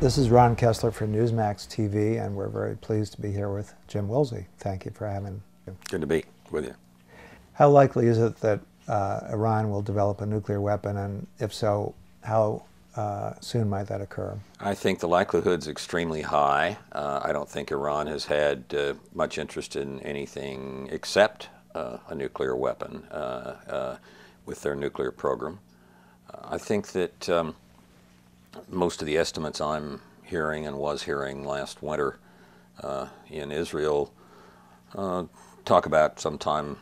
This is Ron Kessler for Newsmax TV, and we're very pleased to be here with Jim Woolsey. Thank you for having me. Good to be with you. How likely is it that Iran will develop a nuclear weapon, and if so, how soon might that occur? I think the likelihood's extremely high. I don't think Iran has had much interest in anything except a nuclear weapon with their nuclear program. I think that most of the estimates I'm hearing and was hearing last winter in Israel talk about sometime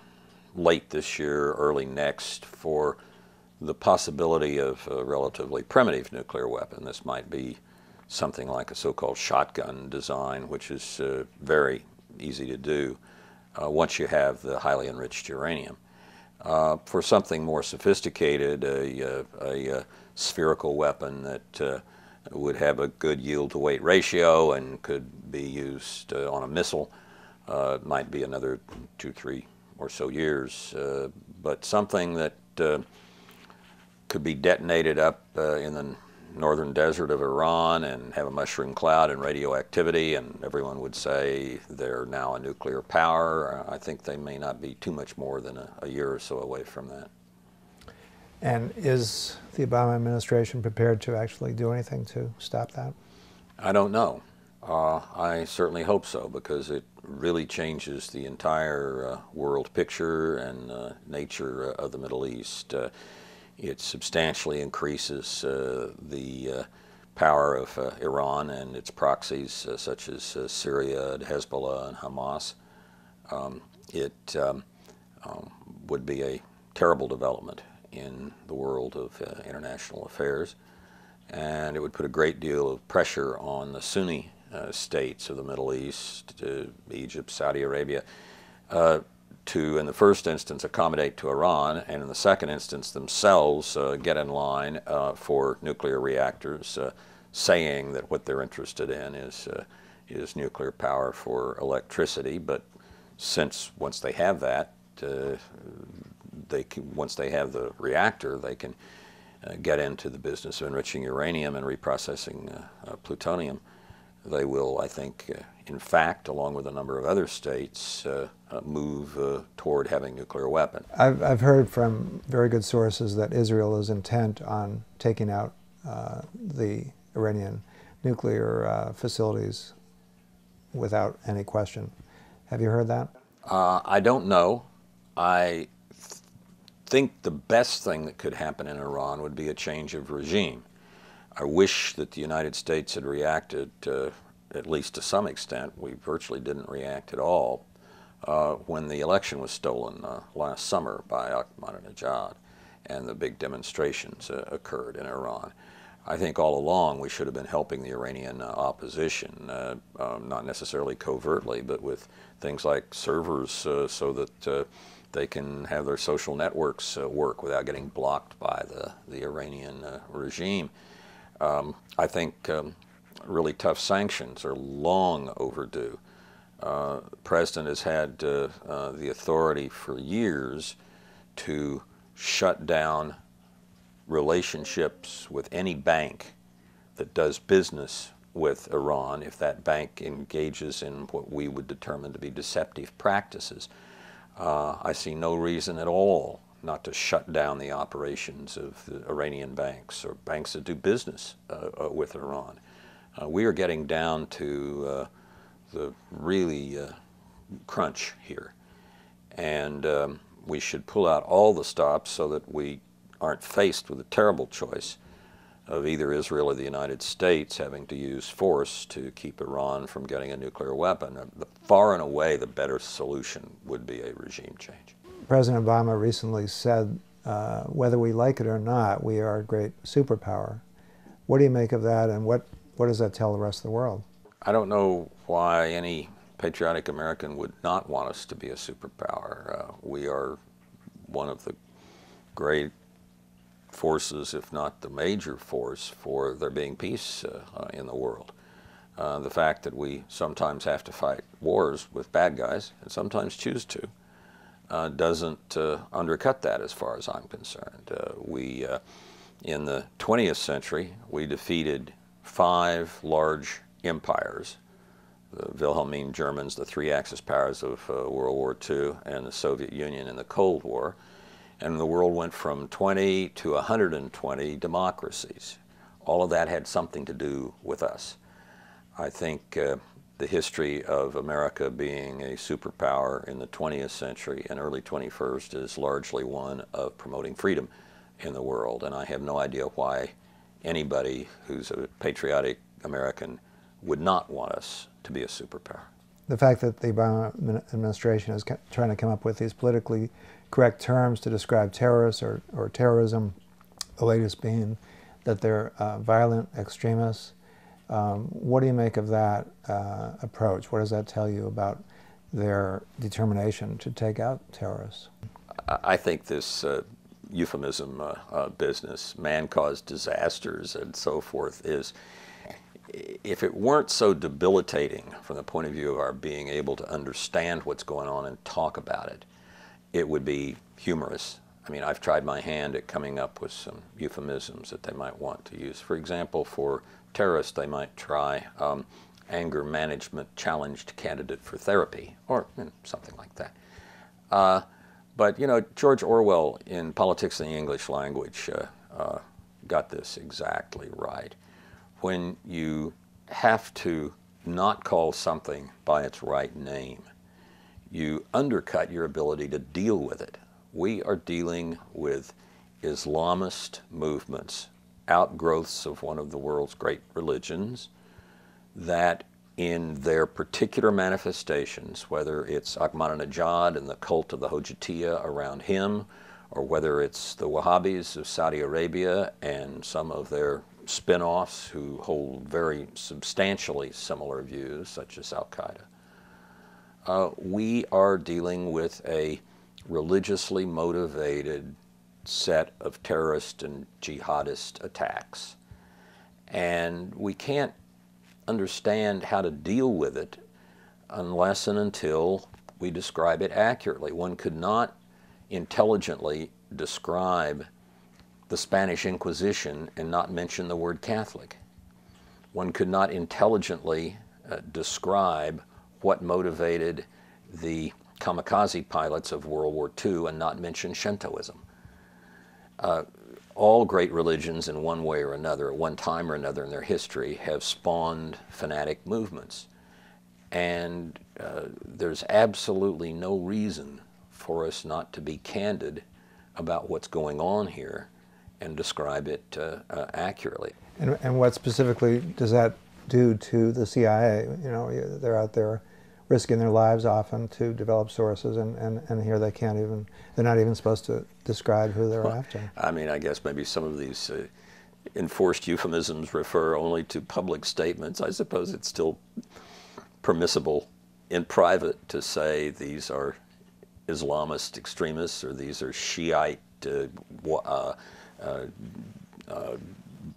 late this year, early next, for the possibility of a relatively primitive nuclear weapon. This might be something like a so-called shotgun design, which is very easy to do once you have the highly enriched uranium. For something more sophisticated, a spherical weapon that would have a good yield-to-weight ratio and could be used on a missile, might be another 2, 3 or so years. But something that could be detonated up in the northern desert of Iran and have a mushroom cloud and radioactivity, and everyone would say they're now a nuclear power. I think they may not be too much more than a year or so away from that. And is the Obama administration prepared to actually do anything to stop that? I don't know. I certainly hope so, because it really changes the entire world picture and nature of the Middle East. It substantially increases the power of Iran and its proxies, such as Syria, Hezbollah, and Hamas. It would be a terrible development in the world of international affairs, and it would put a great deal of pressure on the Sunni states of the Middle East, Egypt, Saudi Arabia, to, in the first instance, accommodate to Iran, and in the second instance, themselves get in line for nuclear reactors, saying that what they're interested in is nuclear power for electricity. But since once they have that, once they have the reactor, they can get into the business of enriching uranium and reprocessing plutonium. They will, I think, in fact, along with a number of other states, move toward having nuclear weapons. I've heard from very good sources that Israel is intent on taking out the Iranian nuclear facilities without any question. Have you heard that? I don't know. I think the best thing that could happen in Iran would be a change of regime. I wish that the United States had reacted, at least to some extent. We virtually didn't react at all when the election was stolen last summer by Ahmadinejad and the big demonstrations occurred in Iran. I think all along we should have been helping the Iranian opposition, not necessarily covertly, but with things like servers so that they can have their social networks work without getting blocked by the Iranian regime. I think really tough sanctions are long overdue. The President has had the authority for years to shut down relationships with any bank that does business with Iran if that bank engages in what we would determine to be deceptive practices. I see no reason at all not to shut down the operations of the Iranian banks or banks that do business with Iran. We are getting down to the really crunch here, and we should pull out all the stops so that we aren't faced with a terrible choice of either Israel or the United States having to use force to keep Iran from getting a nuclear weapon. Far and away the better solution would be a regime change. President Obama recently said, whether we like it or not, we are a great superpower. What do you make of that, and what does that tell the rest of the world? I don't know why any patriotic American would not want us to be a superpower. We are one of the great forces, if not the major force, for there being peace in the world. The fact that we sometimes have to fight wars with bad guys, and sometimes choose to, doesn't undercut that as far as I'm concerned. In the 20th century, we defeated 5 large empires, the Wilhelmine Germans, the 3 Axis powers of World War II, and the Soviet Union in the Cold War. And the world went from 20 to 120 democracies. All of that had something to do with us. I think the history of America being a superpower in the 20th century and early 21st is largely one of promoting freedom in the world. And I have no idea why anybody who's a patriotic American would not want us to be a superpower. The fact that the Obama administration is trying to come up with these politically correct terms to describe terrorists or terrorism, the latest being that they're violent extremists. What do you make of that approach? What does that tell you about their determination to take out terrorists? I think this euphemism business, man-caused disasters and so forth, is, if it weren't so debilitating from the point of view of our being able to understand what's going on and talk about it, it would be humorous. I mean, I've tried my hand at coming up with some euphemisms that they might want to use. For example, for terrorists, they might try anger management challenged candidate for therapy, or something like that. But, you know, George Orwell in Politics in the English Language got this exactly right. When you have to not call something by its right name, you undercut your ability to deal with it. We are dealing with Islamist movements, outgrowths of one of the world's great religions, that in their particular manifestations, whether it's Ahmadinejad and the cult of the Hojatiyya around him, or whether it's the Wahhabis of Saudi Arabia and some of their spin-offs who hold very substantially similar views, such as Al-Qaeda, we are dealing with a religiously motivated set of terrorist and jihadist attacks. And we can't understand how to deal with it unless and until we describe it accurately. One could not intelligently describe the Spanish Inquisition and not mention the word Catholic. One could not intelligently describe what motivated the kamikaze pilots of World War II and not mention Shintoism. All great religions in one way or another, at one time or another in their history, have spawned fanatic movements. And there's absolutely no reason for us not to be candid about what's going on here and describe it accurately. And what specifically does that do to the CIA? You know, they're out there risking their lives often to develop sources, and here they can't even, they're not even supposed to describe who they're after. I mean, I guess maybe some of these enforced euphemisms refer only to public statements. I suppose it's still permissible in private to say these are Islamist extremists or these are Shiite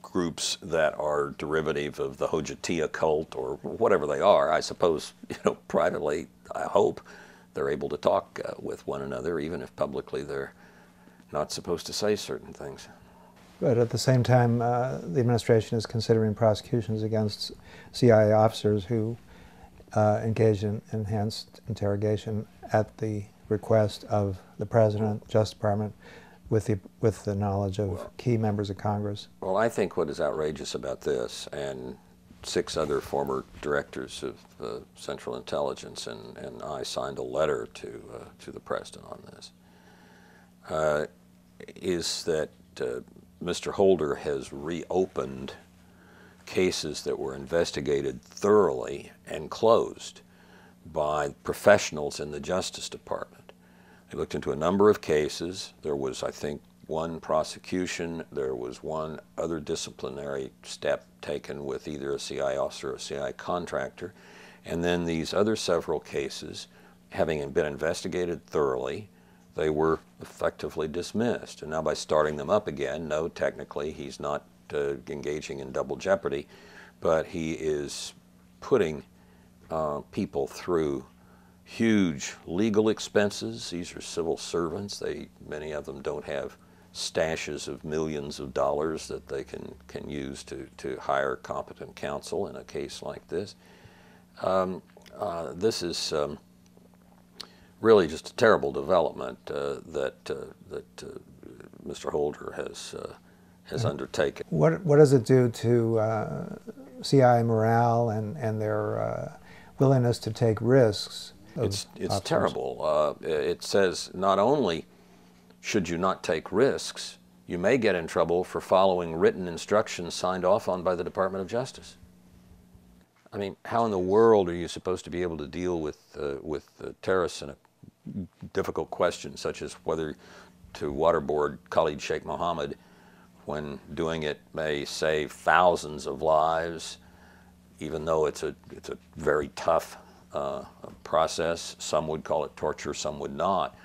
groups that are derivative of the Hojatiyya cult or whatever they are. I suppose, you know, privately, I hope they're able to talk with one another, even if publicly they're not supposed to say certain things. But at the same time, the administration is considering prosecutions against CIA officers who engaged in enhanced interrogation at the request of the President, Justice Department, with the knowledge of key members of Congress. Well, I think what is outrageous about this, and 6 other former directors of Central Intelligence and I signed a letter to the President on this, is that Mr. Holder has reopened cases that were investigated thoroughly and closed by professionals in the Justice Department. They looked into a number of cases. There was, I think, 1 prosecution. There was 1 other disciplinary step taken with either a C.I.A. officer or a C.I.A. contractor. And then these other several cases, having been investigated thoroughly, they were effectively dismissed. And now by starting them up again, no, technically he's not engaging in double jeopardy, but he is putting people through huge legal expenses. These are civil servants. Many of them don't have stashes of millions of dollars that they can use to hire competent counsel in a case like this. This is really just a terrible development that Mr. Holder has undertaken. What does it do to C.I.A. morale and their willingness to take risks? It's terrible. It says not only should you not take risks, you may get in trouble for following written instructions signed off on by the Department of Justice. I mean, how in the world are you supposed to be able to deal with terrorists in a difficult question such as whether to waterboard Khalid Sheikh Mohammed, when doing it may save thousands of lives, even though it's a very tough process? Some would call it torture, some would not.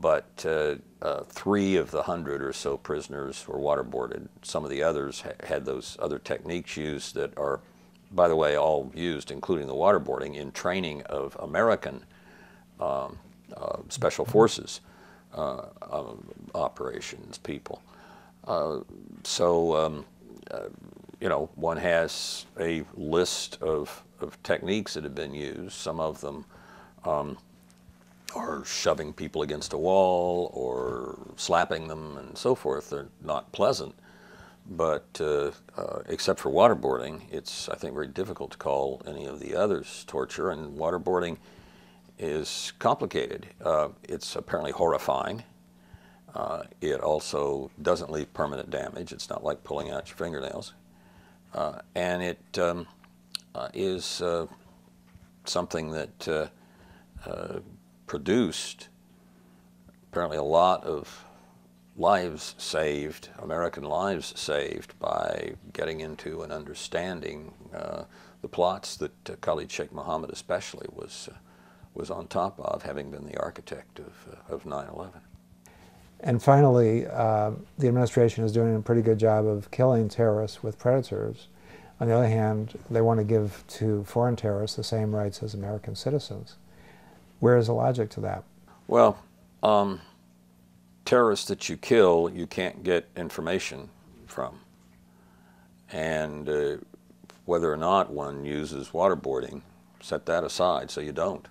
But 3 of the 100 or so prisoners were waterboarded. Some of the others had those other techniques used that are, by the way, all used, including the waterboarding, in training of American special forces operations people. You know, one has a list of techniques that have been used. Some of them are shoving people against a wall or slapping them and so forth. They're not pleasant, but except for waterboarding, it's, I think, very difficult to call any of the others torture, and waterboarding is complicated. It's apparently horrifying. It also doesn't leave permanent damage. It's not like pulling out your fingernails. And it is something that produced apparently a lot of lives saved, American lives saved, by getting into and understanding the plots that Khalid Sheikh Mohammed especially was on top of, having been the architect of 9/11. And finally, the administration is doing a pretty good job of killing terrorists with predators. On the other hand, they want to give to foreign terrorists the same rights as American citizens. Where is the logic to that? Well, terrorists that you kill, you can't get information from. And whether or not one uses waterboarding, set that aside so you don't.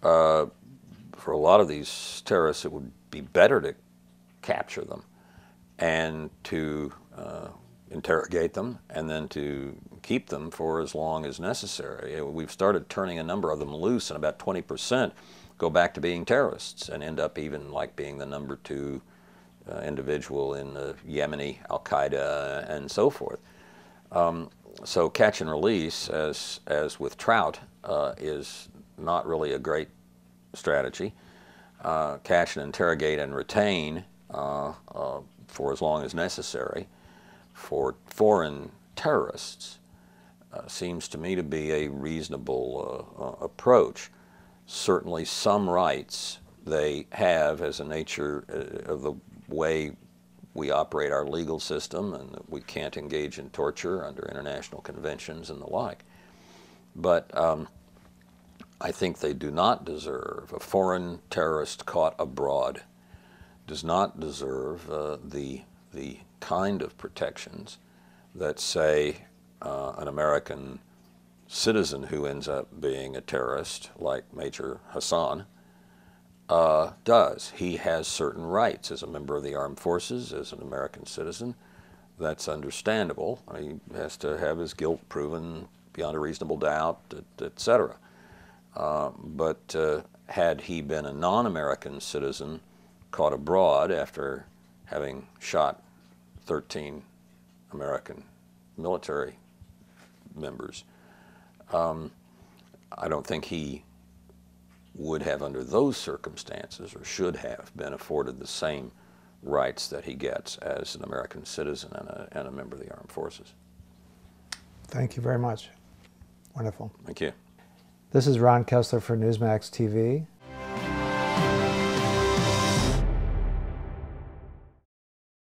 For a lot of these terrorists, it would be better to capture them and to interrogate them and then to keep them for as long as necessary. We've started turning a number of them loose, and about 20% go back to being terrorists and end up even like being the number 2 individual in the Yemeni Al-Qaeda and so forth. So catch and release, as with trout, is not really a great strategy. Catch and interrogate and retain for as long as necessary for foreign terrorists seems to me to be a reasonable approach. Certainly some rights they have as a nature of the way we operate our legal system, and that we can't engage in torture under international conventions and the like. But I think they do not deserve, a foreign terrorist caught abroad does not deserve the kind of protections that, say, an American citizen who ends up being a terrorist, like Major Hassan, does. He has certain rights as a member of the armed forces, as an American citizen. That's understandable. He has to have his guilt proven beyond a reasonable doubt, etc. But had he been a non-American citizen caught abroad after having shot 13 American military members, I don't think he would have, under those circumstances, or should have been afforded the same rights that he gets as an American citizen and a member of the armed forces. Thank you very much. Wonderful. Thank you. This is Ron Kessler for Newsmax TV.